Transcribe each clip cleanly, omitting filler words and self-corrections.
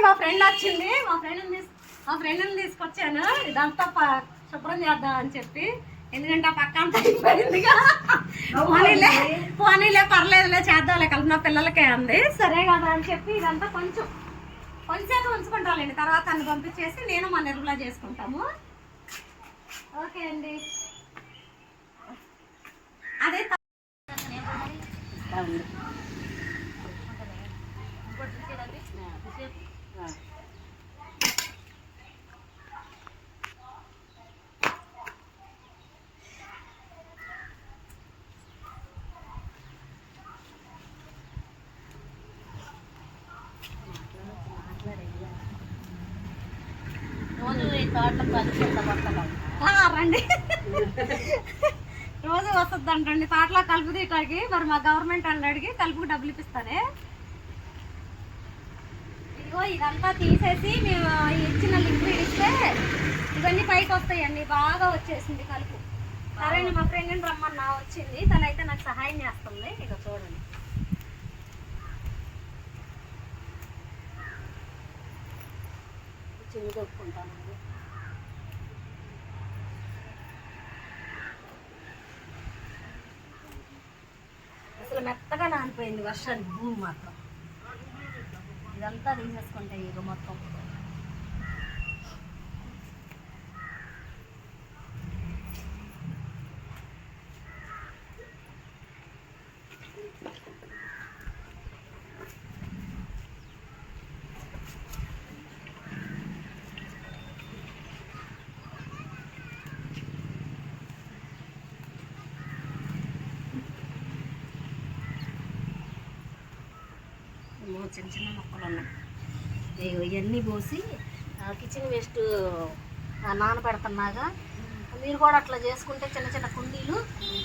మా ఫ్రెండ్ వచ్చింది, మా ఫ్రెండ్ని తీసుకొచ్చాను. ఇదంతా శుభ్రం చేద్దాం అని చెప్పి, ఎందుకంటే ఆ పక్క అంతా అయిపోయిందిగా. పోనీలే పర్లేదులే చేద్దాంలే కల్పన పిల్లలకే అంది. సరే కదా అని చెప్పి ఇదంతా కొంచెం ఉంచుకుంటానండి. తర్వాత అన్ని పంపించేసి నేను మా నిర్మలా చేసుకుంటాము. ఓకే అండి. అదే రండి, రోజు వస్తుంది అంటండి తోటలో కలుపు తీయటానికి. మరి మా గవర్నమెంట్ వాళ్ళు అడిగి కలుపుకు డబ్బులు ఇప్పిస్తానే. ఇదిగో ఇదంతా తీసేసి మేము ఇచ్చిన లిక్విడ్ ఇస్తే ఇవన్నీ పైకి వస్తాయండి. బాగా వచ్చేసింది కలుపు. సరే మా ఫ్రెండ్ని రమ్మన్నా వచ్చింది, తనైతే నాకు సహాయం చేస్తుంది. ఇక చూడండి, చిన్న కొట్టుకుంటానండి. అసలు మెత్తగా నానిపోయింది వర్షానికి భూమి మాత్రం. ఇదంతా తీసేసుకుంటాయి ఇక మొత్తం. చిన్న చిన్న మొక్కలు ఉన్నాయి. ఇవన్నీ పోసి కిచెన్ వేస్ట్ నానబెడుతున్నాగా. మీరు కూడా అట్లా చేసుకుంటే చిన్న చిన్న కుండీలు.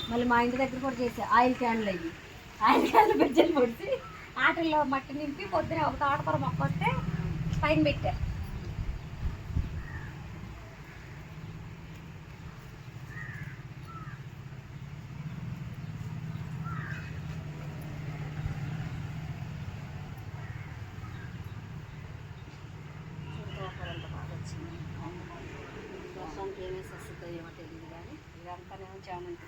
మళ్ళీ మా ఇంటి దగ్గర కూడా చేసే ఆయిల్ క్యాన్లు బెజ్జలు పొడిచి వాటిల్లో మట్టి నింపి పొద్దున ఒక తోటకూర మొక్క వస్తే పైన పెట్టారు. వర్షానికి ఏమేసి వస్తుందో ఏమో తెలియదు, కానీ ఇదంతానేమో చామంతి.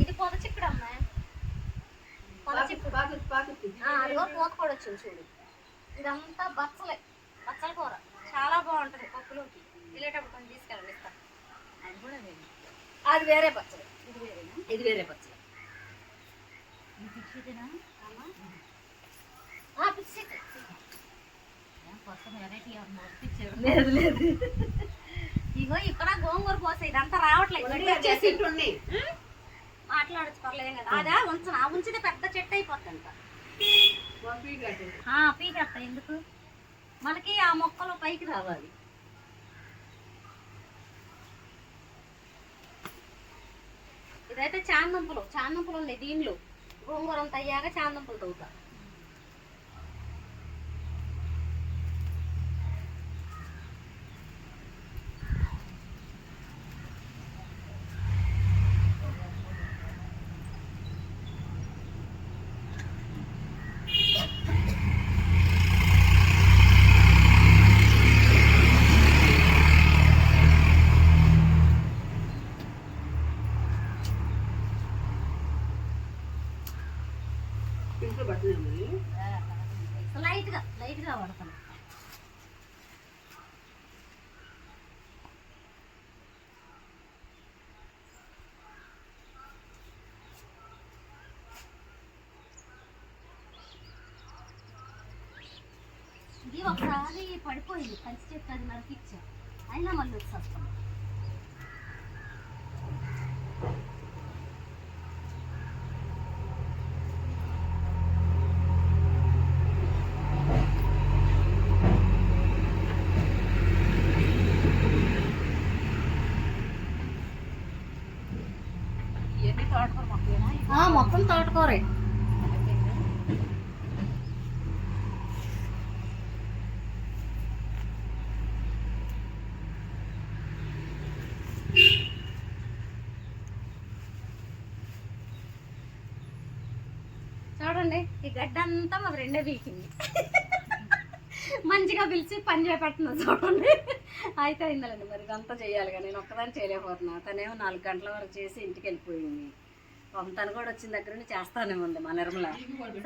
ఇది పొద చిక్కుడు అమ్మా, అదిగో పూత కూడా వచ్చింది చూడు. ఇదంతా బచ్చల కూర చాలా బాగుంటుంది. పప్పులోకి వెళ్ళేటప్పుడు కొంచెం తీసుకెళ్ళండి, ఇస్తాను. అది కూడా వేరే, అది వేరే పచ్చడి, ఇది వేరే పచ్చడి. లేదు లేదు, ఇగో ఇక్కడ గోంగూర పోసే ఇదంతా రావట్లేదు. మాట్లాడచ్చు పర్లేదు కదా. అదా ఉంచితే పెద్ద చెట్టు అయిపోతుందంట. పీకెత్తా ఎందుకు, మనకి ఆ మొక్కలు పైకి రావాలి. ఇదైతే చాందంపులు ఉన్నాయి దీనిలో. గోంగూరంత అయ్యాక చాందంపులు తవ్వుతా. లైట్గా వాడతాను. ఇది ఒకసారి పడిపోయింది, కలిసి చెట్టు అది నరికిచ్చా, అయినా మళ్ళీ వచ్చి వస్తాం. మొత్తం తోటకూరే. చూడండి ఈ గడ్డ అంతా మా ఫ్రెండే పీకింది. మంచిగా పిలిచి పని చేపడుతున్నా చూడండి. అయితే అయిందండి మరి అంతా చేయాలి కానీ నేను ఒక్కదాన్ని చేయలేకపోతున్నా. తనేమో 4 గంటల వరకు చేసి ఇంటికి వెళ్ళిపోయింది. తను కూడా వచ్చిన దగ్గర నుంచి చేస్తానే ఉంది మా నిర్మల.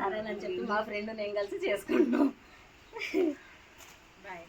సరేనని చెప్పి మా ఫ్రెండ్ నేను కలిసి చేసుకుంటాం. బాయ్.